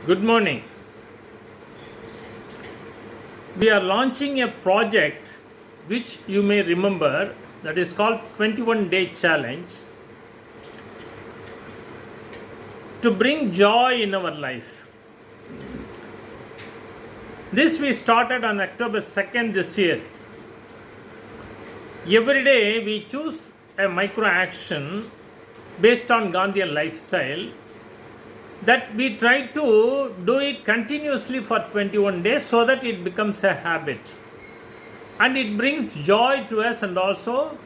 Good morning. We are launching a project which you may remember that is called 21 Day Challenge to bring joy in our life. This we started on October 2nd this year. Every day we choose a micro action based on Gandhian lifestyle that we try to do it continuously for 21 days so that it becomes a habit and it brings joy to us and also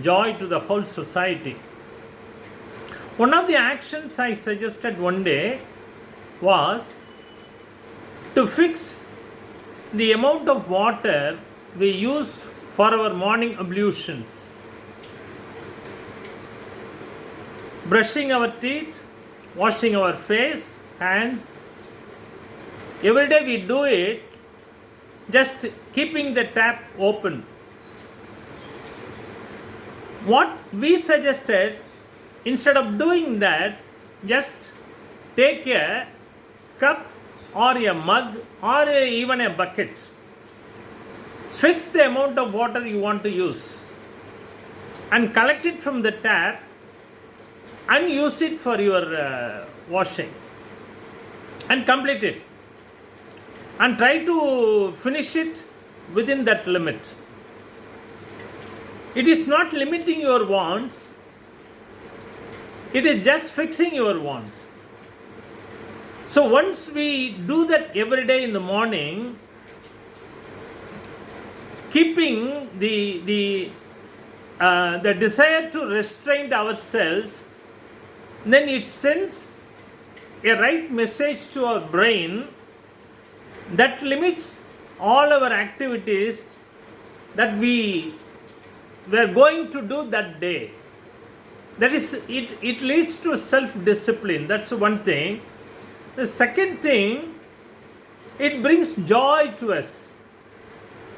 joy to the whole society. One of the actions I suggested one day was to fix the amount of water we use for our morning ablutions, brushing our teeth, washing our face, hands. Every day we do it, just keeping the tap open. What we suggested, instead of doing that, just take a cup or a mug or even a bucket. Fix the amount of water you want to use and collect it from the tap and use it for your washing and complete it and try to finish it within that limit. It is not limiting your wants, it is just fixing your wants. So once we do that every day in the morning, keeping the desire to restrain ourselves, then it sends a right message to our brain that limits all our activities that we were going to do that day. That is, it leads to self-discipline. That's one thing. The second thing, it brings joy to us.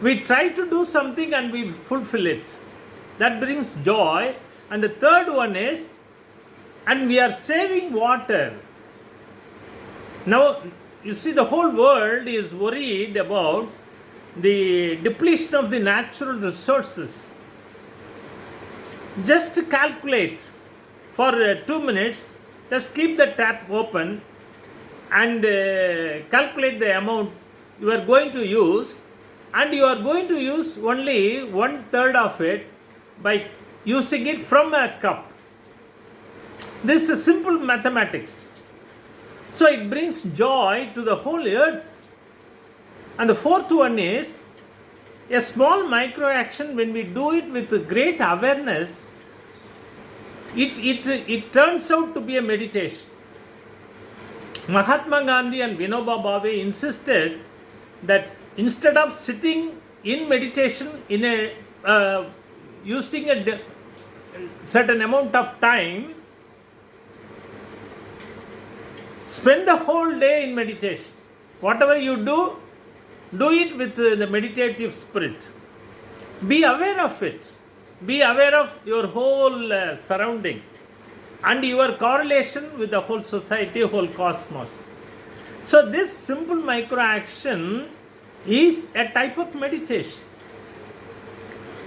We try to do something and we fulfill it. That brings joy. And the third one is, and we are saving water. Now, you see, the whole world is worried about the depletion of the natural resources. Just calculate for 2 minutes, just keep the tap open and calculate the amount you are going to use, and you are going to use only 1/3 of it by using it from a cup. This is simple mathematics. So it brings joy to the whole earth. And the fourth one is a small micro action. When we do it with great awareness, it turns out to be a meditation. Mahatma Gandhi and Vinoba Bhave insisted that instead of sitting in meditation in a using a certain amount of time, spend the whole day in meditation. Whatever you do, do it with the meditative spirit. Be aware of it. Be aware of your whole surrounding and your correlation with the whole society, whole cosmos. So this simple micro action is a type of meditation.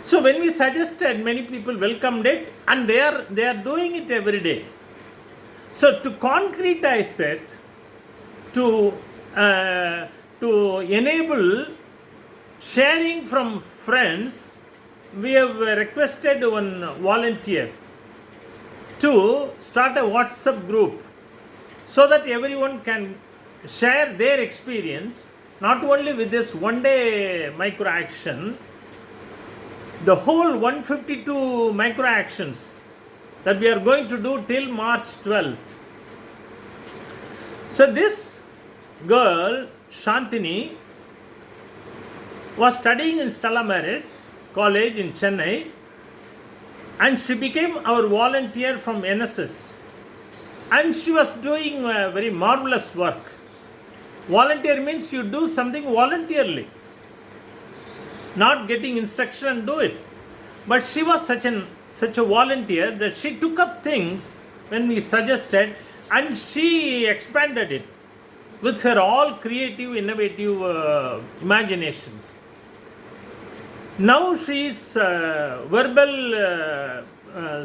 So when we suggested, many people welcomed it, and they are doing it every day. So to concretize it, to enable sharing from friends, we have requested one volunteer to start a WhatsApp group so that everyone can share their experience, not only with this one day micro action, the whole 152 micro actions that we are going to do till March 12th. So this girl, Shantini, was studying in Stella Maris College in Chennai, and she became our volunteer from NSS. And she was doing very marvelous work. Volunteer means you do something voluntarily, not getting instruction and do it. But she was such a volunteer that she took up things when we suggested, and she expanded it. with her all creative, innovative imaginations. Now she is a verbal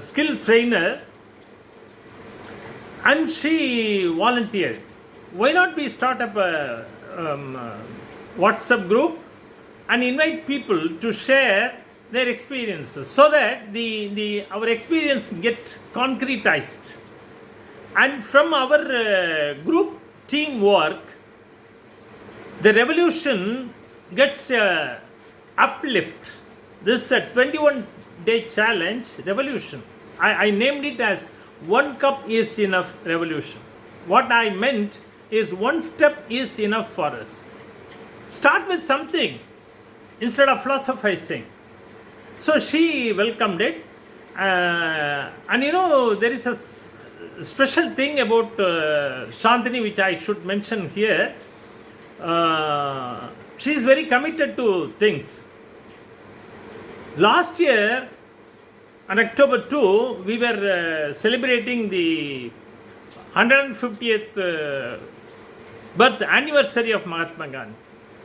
skill trainer, and she volunteered. Why not we start up a WhatsApp group and invite people to share their experiences, so that our experience get concretized, and from our group teamwork, the revolution gets uplift. This 21-day challenge revolution, I named it as one cup is enough revolution. What I meant is one step is enough for us. Start with something instead of philosophizing. So she welcomed it, and there is a special thing about Shantini which I should mention here. She is very committed to things. Last year, on October 2, we were celebrating the 150th birth anniversary of Mahatma Gandhi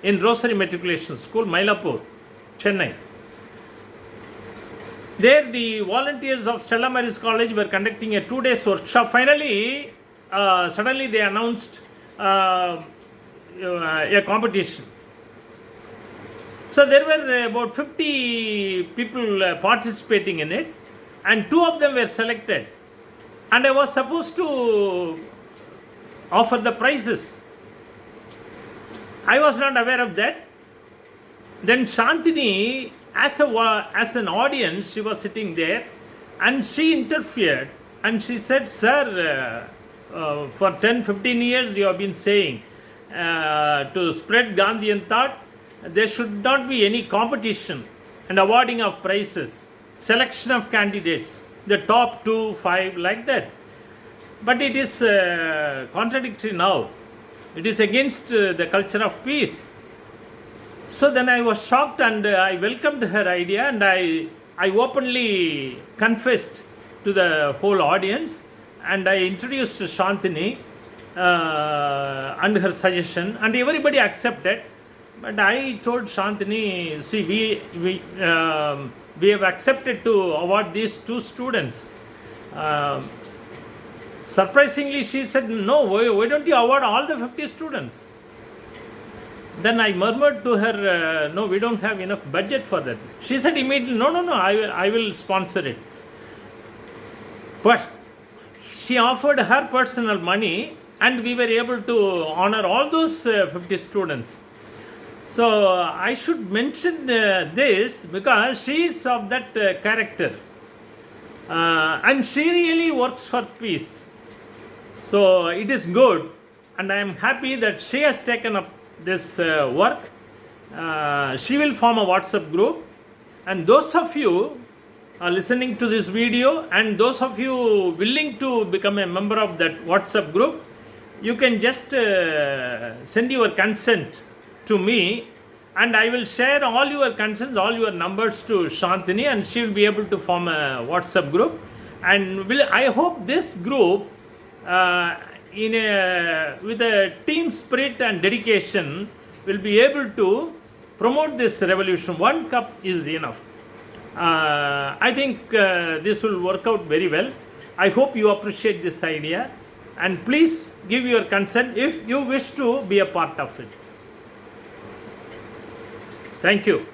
in Rosary Matriculation School, Mylapore, Chennai. There, the volunteers of Stella Maris College were conducting a 2-day workshop. Finally, suddenly they announced a competition. So there were about 50 people participating in it, and 2 of them were selected. And I was supposed to offer the prizes. I was not aware of that. Then Shantini, as an audience, she was sitting there, and she interfered, and she said, "Sir, for 10-15 years you have been saying to spread Gandhian thought, there should not be any competition and awarding of prizes, selection of candidates, the top 2, 5, like that. But it is contradictory now. It is against the culture of peace." So then I was shocked, and I welcomed her idea, and I openly confessed to the whole audience, and I introduced Shantini and her suggestion, and everybody accepted. But I told Shantini, see, we have accepted to award these 2 students. Surprisingly, she said, "No, why don't you award all the 50 students?" Then I murmured to her, "No, we don't have enough budget for that." She said immediately, "No, I will sponsor it." But she offered her personal money, and we were able to honor all those 50 students. So I should mention this because she is of that character, and she really works for peace. So it is good, and I am happy that she has taken up this work. She will form a WhatsApp group, and those of you listening to this video, and those of you willing to become a member of that WhatsApp group, you can just send your consent to me, and I will share all your consents, all your numbers to Shantini, and she will be able to form a WhatsApp group. And I hope this group, with a team spirit and dedication, will be able to promote this revolution. One cup is enough. I think this will work out very well. I hope you appreciate this idea, and please give your consent if you wish to be a part of it. Thank you.